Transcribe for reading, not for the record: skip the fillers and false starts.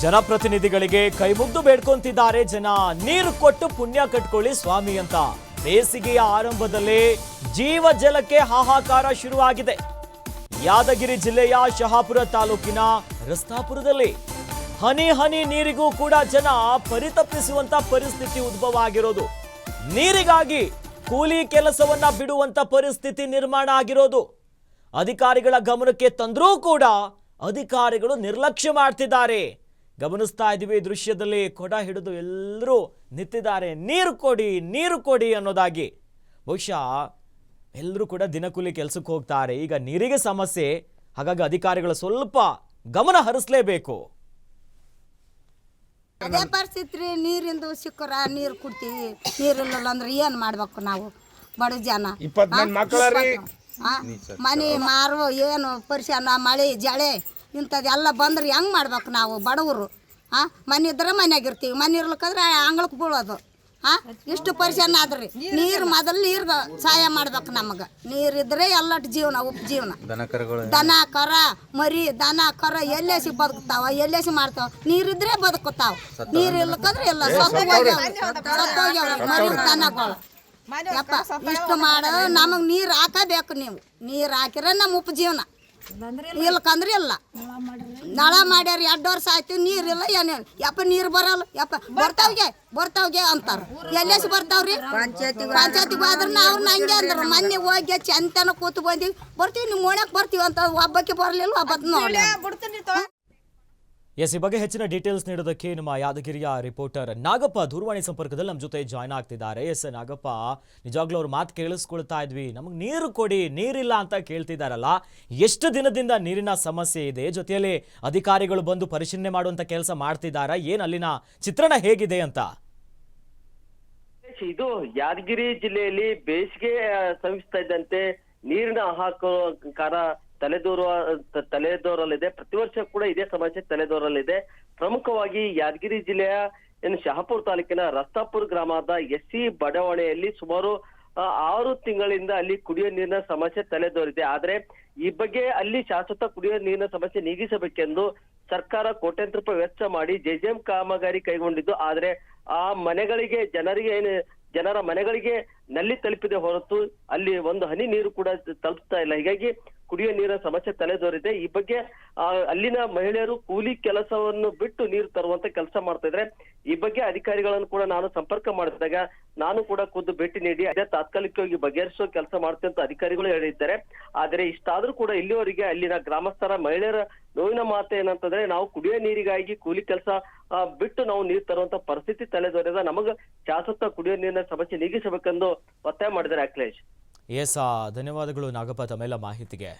ಜನಪ್ರತಿನಿಧಿಗಳಿಗೆ ಕೈಮುಗ್ದು ಬೇಡ್ಕೊಂತಿದ್ದಾರೆ ಜನ. ನೀರು ಕೊಟ್ಟು ಪುಣ್ಯ ಕಟ್ಕೊಳ್ಳಿ ಸ್ವಾಮಿ ಅಂತ. ಬೇಸಿಗೆಯ ಆರಂಭದಲ್ಲೇ ಜೀವ ಜಲಕ್ಕೆ ಹಾಹಾಕಾರ ಶುರುವಾಗಿದೆ. ಯಾದಗಿರಿ ಜಿಲ್ಲೆಯ ಶಹಾಪುರ ತಾಲೂಕಿನ ರಸ್ತಾಪುರದಲ್ಲಿ ಹನಿ ಹನಿ ನೀರಿಗೂ ಕೂಡ ಜನ ಪರಿತಪಿಸುವಂತ ಪರಿಸ್ಥಿತಿ ಉದ್ಭವ ಆಗಿರೋದು. ನೀರಿಗಾಗಿ ಕೂಲಿ ಕೆಲಸವನ್ನ ಬಿಡುವಂತ ಪರಿಸ್ಥಿತಿ ನಿರ್ಮಾಣ ಆಗಿರೋದು. ಅಧಿಕಾರಿಗಳ ಗಮನಕ್ಕೆ ತಂದರೂ ಕೂಡ ಅಧಿಕಾರಿಗಳು ನಿರ್ಲಕ್ಷ್ಯ ಮಾಡ್ತಿದ್ದಾರೆ. ಗಮನಿಸ್ತಾ ಇದ್ದೀವಿ ದೃಶ್ಯದಲ್ಲಿ, ಕೊಡ ಹಿಡಿದು ಎಲ್ಲರೂ ನಿಂತಿದ್ದಾರೆ. ನೀರು ಕೊಡಿ ಅನ್ನೋದಾಗಿ. ಬಹುಶಃ ಎಲ್ಲರೂ ಕೂಡ ದಿನಕೂಲಿ ಕೆಲಸಕ್ಕೆ ಹೋಗ್ತಾರೆ. ಈಗ ನೀರಿಗೆ ಸಮಸ್ಯೆ, ಹಾಗಾಗಿ ಅಧಿಕಾರಿಗಳು ಸ್ವಲ್ಪ ಗಮನ ಹರಿಸಲೇಬೇಕು. ಅದೇ ಪರಿಸ್ಥಿತಿ. ನೀರಿಂದು ಸಿಕ್ಕರ ನೀರು ಕುಡ್ತೀವಿ, ನೀರಿಲ್ಲ ಅಂದ್ರೆ ಏನು ಮಾಡ್ಬೇಕು ನಾವು ಬಡ ಜನ? ಮನೆ ಮಾರು ಏನು ಪರಿಶಾನ, ಮಳೆ ಜಳೆ ಇಂಥದ್ದೆಲ್ಲ ಬಂದ್ರೆ ಹೆಂಗೆ ಮಾಡ್ಬೇಕು ನಾವು ಬಡವರು? ಮನೆ ಇದ್ರೆ ಮನೆಯಾಗಿರ್ತೀವಿ, ಮನೆ ಇರ್ಲಿಕ್ಕಂದ್ರೆ ಅಂಗಳಕ್ಕೆ ಬೀಳೋದು. ಇಷ್ಟು ಪರಿಶಾನ ಆದ್ರಿ ನೀರು ಮೊದಲು ನೀರು ಸಹಾಯ ಮಾಡ್ಬೇಕು ನಮಗೆ. ನೀರಿದ್ರೆ ಎಲ್ಲಟ್ಟು ಜೀವನ, ಉಪಜೀವನ. ದನ ಕರ ಮರಿ ದನ ಕರ ಎಲ್ಲೇಸಿ ಬದುಕ್ತಾವ, ಎಲ್ಲೇಸಿ ಮಾಡ್ತಾವ. ನೀರಿದ್ರೆ ಬದುಕುತ್ತಾವ, ನೀರು ಇರ್ಲಿಕ್ಕಂದ್ರೆ ಇಲ್ಲ, ಸತ್ತೋಗ್ಯಾವ ಮರಿ ದನಗಳು. ಯಪ್ಪ ಇಷ್ಟು ಮಾಡ ನಮಗೆ ನೀರು ಹಾಕಬೇಕು. ನೀವು ನೀರು ಹಾಕಿದ್ರೆ ನಮ್ಮ ಉಪಜೀವನ, ಇಲ್ಲಕಂದ್ರೆ ಇಲ್ಲ. ನಳ ಮಾಡ್ಯಾರ 2 ವರ್ಷ ಆಯ್ತು, ನೀರಿಲ್ಲ ಏನೇನು. ಯಪ್ಪ ನೀರು ಬರಲ್ಲ, ಯಪ್ಪ ಬರ್ತಾವ್ಗೆ ಅಂತಾರೆ. ಎಲ್ಲೇಸಿ ಬರ್ತಾವ್ರಿ? ಪಂಚಾಯತಿಗೆ ಹೋದ್ರೆ ನಾವು ನಂಗೆ ಅಂದ್ರೆ ಮೊನ್ನೆ ಹೋಗಿ ಚಂತನ ಕೂತು ಬಂದೀವಿ, ಬರ್ತೀವಿ ನಿಮ್ಮ ಓಣಕ್ಕೆ ಬರ್ತೀವಿ ಅಂತ. ಒಬ್ಬಕ್ಕೆ ಬರಲಿಲ್ಲ, ಒಬ್ಬತ್ತು ನೋಡಿ. ಈ ಬಗ್ಗೆ ಹೆಚ್ಚಿನ ಡೀಟೇಲ್ಸ್ ನೀಡೋದಕ್ಕೆ ನಮ್ಮ ಯಾದಗಿರಿಯ ರಿಪೋರ್ಟರ್ ನಾಗಪ್ಪ ದೂರವಾಣಿ ಸಂಪರ್ಕದಲ್ಲಿ ನಮ್ಮ ಜೊತೆ ಜಾಯ್ನ್ ಆಗ್ತಿದ್ದಾರೆ. ನಾಗಪ್ಪ, ನಿಜವಾಗ್ಲೂ ಅವ್ರ ಮಾತು ಕೇಳಿಸ್ಕೊಳ್ತಾ ಇದ್ವಿ. ನಮಗೆ ನೀರು ಕೊಡಿ, ನೀರಿಲ್ಲ ಅಂತ ಕೇಳ್ತಿದಾರಲ್ಲ, ಎಷ್ಟು ದಿನದಿಂದ ನೀರಿನ ಸಮಸ್ಯೆ ಇದೆ? ಜೊತೆಯಲ್ಲಿ ಅಧಿಕಾರಿಗಳು ಬಂದು ಪರಿಶೀಲನೆ ಮಾಡುವಂತ ಕೆಲಸ ಮಾಡ್ತಿದ್ದಾರಾ? ಏನ್ ಅಲ್ಲಿನ ಚಿತ್ರಣ ಹೇಗಿದೆ ಅಂತ? ಇದು ಯಾದಗಿರಿ ಜಿಲ್ಲೆಯಲ್ಲಿ ಬೇಸಿಗೆ ಸಮೀಪಿಸ್ತಾ ಇದ್ದಂತೆ ನೀರಿನ ಹಾಹಾಕಾರ ತಲೆದೋರಲಿದೆ. ಪ್ರತಿ ವರ್ಷ ಕೂಡ ಇದೇ ಸಮಸ್ಯೆ ತಲೆದೋರಲಿದೆ. ಪ್ರಮುಖವಾಗಿ ಯಾದಗಿರಿ ಜಿಲ್ಲೆಯ ಶಹಾಪುರ ತಾಲೂಕಿನ ರಸ್ತಾಪುರ ಗ್ರಾಮದ ಎಸ್ಸಿ ಬಡಾವಣೆಯಲ್ಲಿ ಸುಮಾರು 6 ತಿಂಗಳಿಂದ ಅಲ್ಲಿ ಕುಡಿಯೋ ನೀರಿನ ಸಮಸ್ಯೆ ತಲೆದೋರಿದೆ. ಆದ್ರೆ ಈ ಬಗ್ಗೆ ಅಲ್ಲಿ ಶಾಶ್ವತ ಕುಡಿಯೋ ನೀರಿನ ಸಮಸ್ಯೆ ನೀಗಿಸಬೇಕೆಂದು ಸರ್ಕಾರ ಕೋಟ್ಯಾಂತರ ರೂಪಾಯಿ ವೆಚ್ಚ ಮಾಡಿ ಜೆಜೆಎಂ ಕಾಮಗಾರಿ ಕೈಗೊಂಡಿದ್ದು. ಆದ್ರೆ ಆ ಮನೆಗಳಿಗೆ ಜನರ ಮನೆಗಳಿಗೆ ನಲ್ಲಿ ತಲುಪಿದೆ ಹೊರತು ಅಲ್ಲಿ ಒಂದು ಹನಿ ನೀರು ಕೂಡ ತಲುಪ್ತಾ ಇಲ್ಲ. ಹೀಗಾಗಿ ಕುಡಿಯುವ ನೀರಿನ ಸಮಸ್ಯೆ ತಲೆದೋರಿದೆ. ಈ ಬಗ್ಗೆ ಅಲ್ಲಿನ ಮಹಿಳೆಯರು ಕೂಲಿ ಕೆಲಸವನ್ನು ಬಿಟ್ಟು ನೀರು ತರುವಂತ ಕೆಲಸ ಮಾಡ್ತಾ ಇದ್ರೆ. ಈ ಬಗ್ಗೆ ಅಧಿಕಾರಿಗಳನ್ನು ಕೂಡ ನಾನು ಸಂಪರ್ಕ ಮಾಡಿದಾಗ ನಾನು ಕೂಡ ಖುದ್ದು ಭೇಟಿ ನೀಡಿ ಅದೇ ತಾತ್ಕಾಲಿಕವಾಗಿ ಬಗೆಹರಿಸುವ ಕೆಲಸ ಮಾಡ್ತೇವೆ ಅಂತ ಅಧಿಕಾರಿಗಳು ಹೇಳಿದ್ದಾರೆ. ಆದ್ರೆ ಇಷ್ಟಾದ್ರೂ ಕೂಡ ಇಲ್ಲಿವರೆಗೆ ಅಲ್ಲಿನ ಗ್ರಾಮಸ್ಥರ ಮಹಿಳೆಯರ ನೋವಿನ ಮಾತು ಏನಂತಂದ್ರೆ, ನಾವು ಕುಡಿಯೋ ನೀರಿಗಾಗಿ ಕೂಲಿ ಕೆಲಸ ಬಿಟ್ಟು ನಾವು ನೀರು ತರುವಂತ ಪರಿಸ್ಥಿತಿ ತಲೆದೋರಿದ. ನಮಗ ಶಾಶ್ವತ ಕುಡಿಯೋ ನೀರಿನ ಸಮಸ್ಯೆ ನೀಗಿಸಬೇಕೆಂದು ಒತ್ತಾಯ ಮಾಡಿದ್ದಾರೆ. ಅಖಿಲೇಶ್, ಧನ್ಯವಾದಗಳು ನಾಗಪ್ಪ ತಮ್ಮೆಲ್ಲ ಮಾಹಿತಿಗೆ.